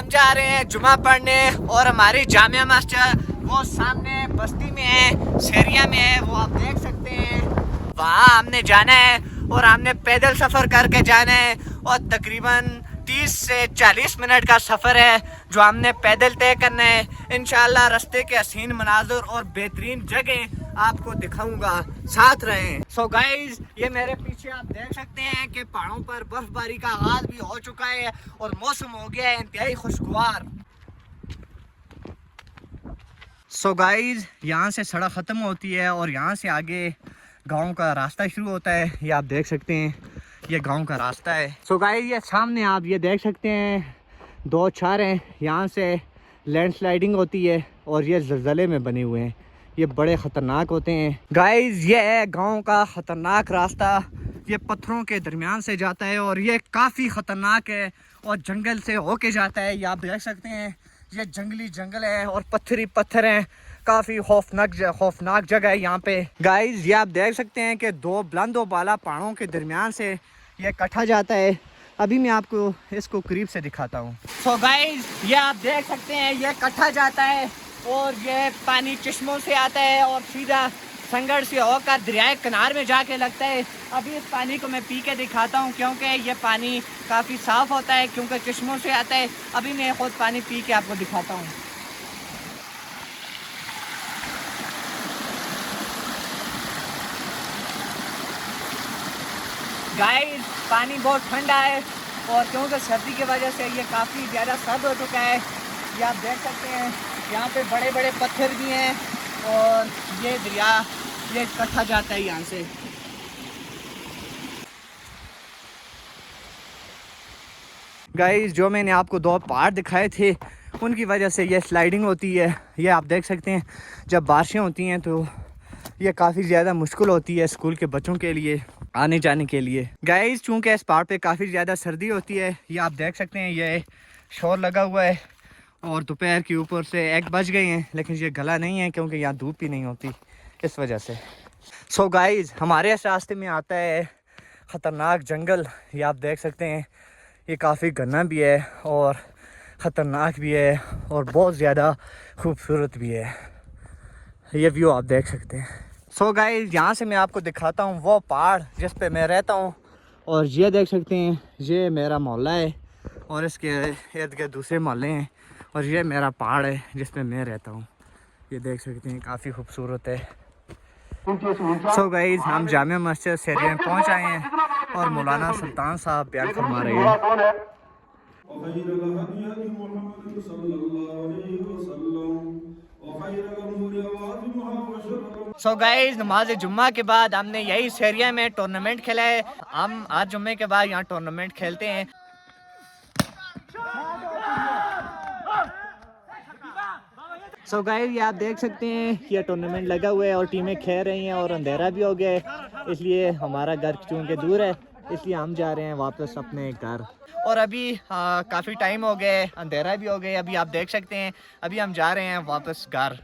हम जा रहे हैं जुमा पढ़ने और हमारी जामिया मस्जिद वो सामने बस्ती में है, शहरिया में है, वो आप देख सकते हैं। वहाँ हमने जाना है और हमने पैदल सफ़र करके जाना है और तकरीबन 30 से 40 मिनट का सफ़र है जो हमने पैदल तय करना है। इंशाल्लाह रास्ते के हसीन मनाज़र और बेहतरीन जगह आपको दिखाऊंगा, साथ रहें। सो गाइज, ये मेरे पीछे आप देख सकते हैं कि पहाड़ों पर बर्फबारी का आगाज भी हो चुका है और मौसम हो गया है इंतहाई खुशगवार। सो गाइज, यहाँ से सड़क ख़त्म होती है और यहाँ से आगे गांव का रास्ता शुरू होता है। ये आप देख सकते हैं, ये गांव का रास्ता है। सो गाइस, ये सामने आप ये देख सकते हैं, दो छार हैं। यहाँ से लैंडस्लाइडिंग होती है और ये ज़लज़ले में बने हुए हैं, ये बड़े ख़तरनाक होते हैं। गाइस, ये है गांव का ख़तरनाक रास्ता, ये पत्थरों के दरमियान से जाता है और ये काफ़ी ख़तरनाक है और जंगल से होके जाता है। ये आप देख सकते हैं, ये जंगली जंगल है और पत्थर ही पत्थर हैं, काफ़ी खौफनाक जगह है यहाँ पे। गाइस, ये आप देख सकते हैं कि दो बुलंदो बाला पहाड़ों के दरमियान से ये कटा जाता है। अभी मैं आपको इसको करीब से दिखाता हूँ। सो गाइस, ये आप देख सकते हैं, ये कटा जाता है और ये पानी चश्मों से आता है और सीधा संगड़ से होकर दरियाए किनार में जाके लगता है। अभी इस पानी को मैं पी के दिखाता हूँ क्योंकि ये पानी काफ़ी साफ़ होता है, क्योंकि चश्मों से आता है। अभी मैं खुद पानी पी के आपको दिखाता हूँ। गाइस, पानी बहुत ठंडा है और क्योंकि सर्दी की वजह से ये काफ़ी ज़्यादा सर्द हो चुका है। ये आप देख सकते हैं, यहाँ पे बड़े बड़े पत्थर भी हैं और ये दरिया ये इकट्ठा जाता है यहाँ से। गाइस, जो मैंने आपको दो पहाड़ दिखाए थे उनकी वजह से ये स्लाइडिंग होती है। ये आप देख सकते हैं, जब बारिशें होती हैं तो ये काफ़ी ज़्यादा मुश्किल होती है स्कूल के बच्चों के लिए आने जाने के लिए। गाइस, चूँकि इस पहाड़ पे काफ़ी ज़्यादा सर्दी होती है, ये आप देख सकते हैं, ये शोर लगा हुआ है और दोपहर के ऊपर से 1 बज गए हैं, लेकिन ये गला नहीं है क्योंकि यहाँ धूप ही नहीं होती इस वजह से। सो गाइस, हमारे इस रास्ते में आता है ख़तरनाक जंगल। ये आप देख सकते हैं, ये काफ़ी घना भी है और ख़तरनाक भी है और बहुत ज़्यादा खूबसूरत भी है। ये व्यू आप देख सकते हैं। सो गाइस, यहाँ से मैं आपको दिखाता हूँ वो पहाड़ जिस पे मैं रहता हूँ और ये देख सकते हैं, ये मेरा मोहल्ला है और इसके इर्द गिर्द दूसरे मोहल्ले हैं और ये मेरा पहाड़ है जिस पे मैं रहता हूँ। ये देख सकते हैं, काफ़ी खूबसूरत है। सो गाइस, हम जामिया मस्जिद शहरिया में पहुँच आए हैं और मौलाना सुल्तान साहब बयान फरमा रहे हैं। सो गाइस, नमाज जुम्मा के बाद हमने यही शहरिया में टूर्नामेंट खेला है। हम आज जुम्मे के बाद यहाँ टूर्नामेंट खेलते हैं। सो गाइस, ये आप देख सकते हैं, ये टूर्नामेंट लगा हुआ है और टीमें खेल रही हैं और अंधेरा भी हो गया है, इसलिए हमारा घर चूँकि दूर है इसलिए हम जा रहे हैं वापस अपने घर। और अभी काफ़ी टाइम हो गया है, अंधेरा भी हो गया। अभी आप देख सकते हैं, अभी हम जा रहे हैं वापस घर।